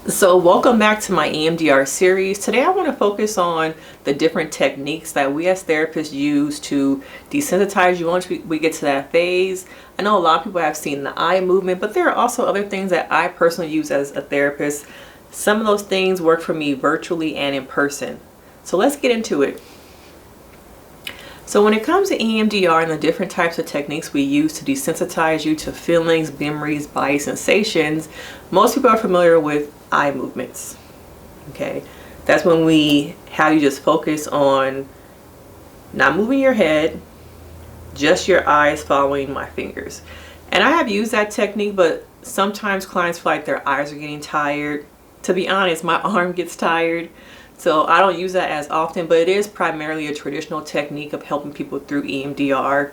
So welcome back to my EMDR series. Today I want to focus on the different techniques that we as therapists use to desensitize you once we get to that phase. I know a lot of people have seen the eye movement, but there are also other things that I personally use as a therapist. Some of those things work for me virtually and in person. So let's get into it. So when it comes to EMDR and the different types of techniques we use to desensitize you to feelings, memories, body sensations, most people are familiar with eye movements. Okay, that's when we have you just focus on not moving your head, just your eyes following my fingers. And I have used that technique, but sometimes clients feel like their eyes are getting tired. To be honest, my arm gets tired. So I don't use that as often, but it is primarily a traditional technique of helping people through EMDR.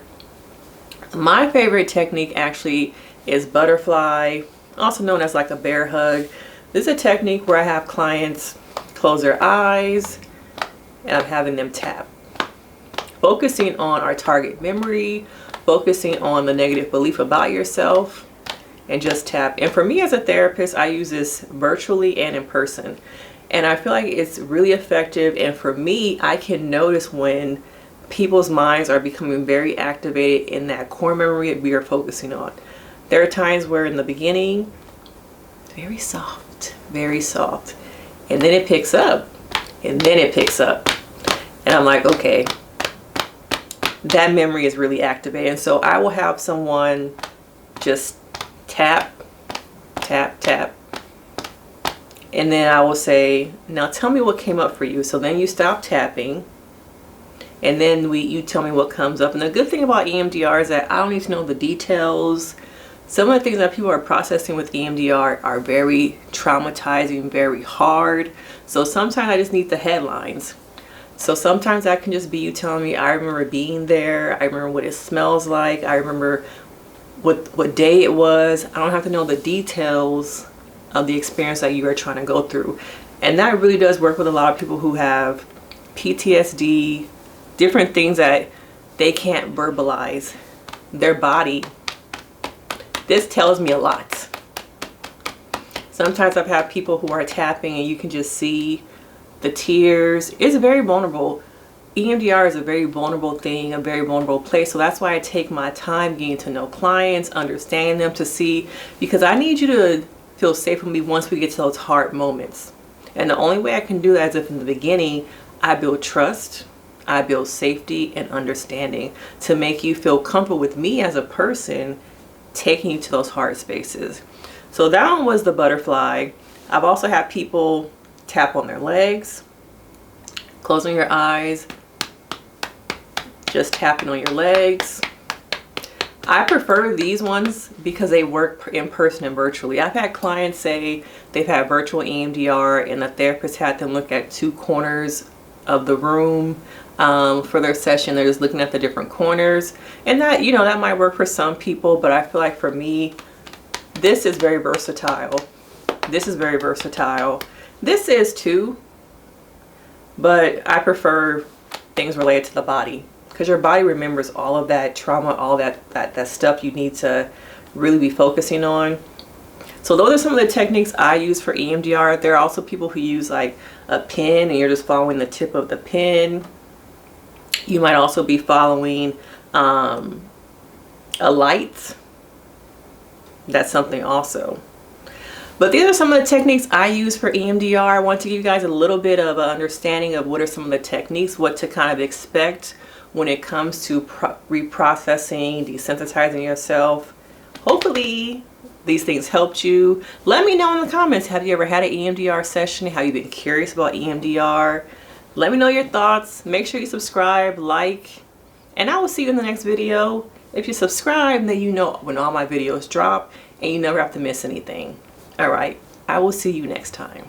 My favorite technique actually is butterfly, also known as like a bear hug. This is a technique where I have clients close their eyes and I'm having them tap, focusing on our target memory, focusing on the negative belief about yourself, and just tap. And for me as a therapist, I use this virtually and in person. And I feel like it's really effective. And for me, I can notice when people's minds are becoming very activated in that core memory that we are focusing on. There are times where in the beginning, very soft, and then it picks up, and then it picks up. And I'm like, okay, that memory is really activated. And so I will have someone just tap, tap, tap. And then I will say, now tell me what came up for you. So then you stop tapping, and then you tell me what comes up. And the good thing about EMDR is that I don't need to know the details. Some of the things that people are processing with EMDR are very traumatizing, very hard. So sometimes I just need the headlines. So sometimes that can just be you telling me, I remember being there. I remember what it smells like. I remember what day it was. I don't have to know the details of the experience that you are trying to go through. And that really does work with a lot of people who have PTSD, different things that they can't verbalize. Their body, this tells me a lot. Sometimes I've had people who are tapping and you can just see the tears. It's very vulnerable. EMDR is a very vulnerable thing, a very vulnerable place. So that's why I take my time getting to know clients, understanding them, to see, because I need you to feel safe with me once we get to those hard moments. And the only way I can do that is if in the beginning I build trust, I build safety and understanding to make you feel comfortable with me as a person taking you to those hard spaces. So that one was the butterfly. I've also had people tap on their legs, closing your eyes, just tapping on your legs. I prefer these ones because they work in person and virtually. I've had clients say they've had virtual EMDR and the therapist had them look at two corners of the room for their session. They're just looking at the different corners, and that, you know, that might work for some people, but I feel like for me, this is very versatile. This is very versatile. This is too, but I prefer things related to the body, because your body remembers all of that trauma, all that stuff you need to really be focusing on. So those are some of the techniques I use for EMDR. There are also people who use like a pin and you're just following the tip of the pin. You might also be following a light. That's something also. But these are some of the techniques I use for EMDR. I want to give you guys a little bit of an understanding of what are some of the techniques, what to kind of expect when it comes to reprocessing, desensitizing yourself. Hopefully these things helped you. Let me know in the comments, have you ever had an EMDR session? Have you been curious about EMDR? Let me know your thoughts. Make sure you subscribe, like, and I will see you in the next video. If you subscribe, then you know when all my videos drop and you never have to miss anything. All right, I will see you next time.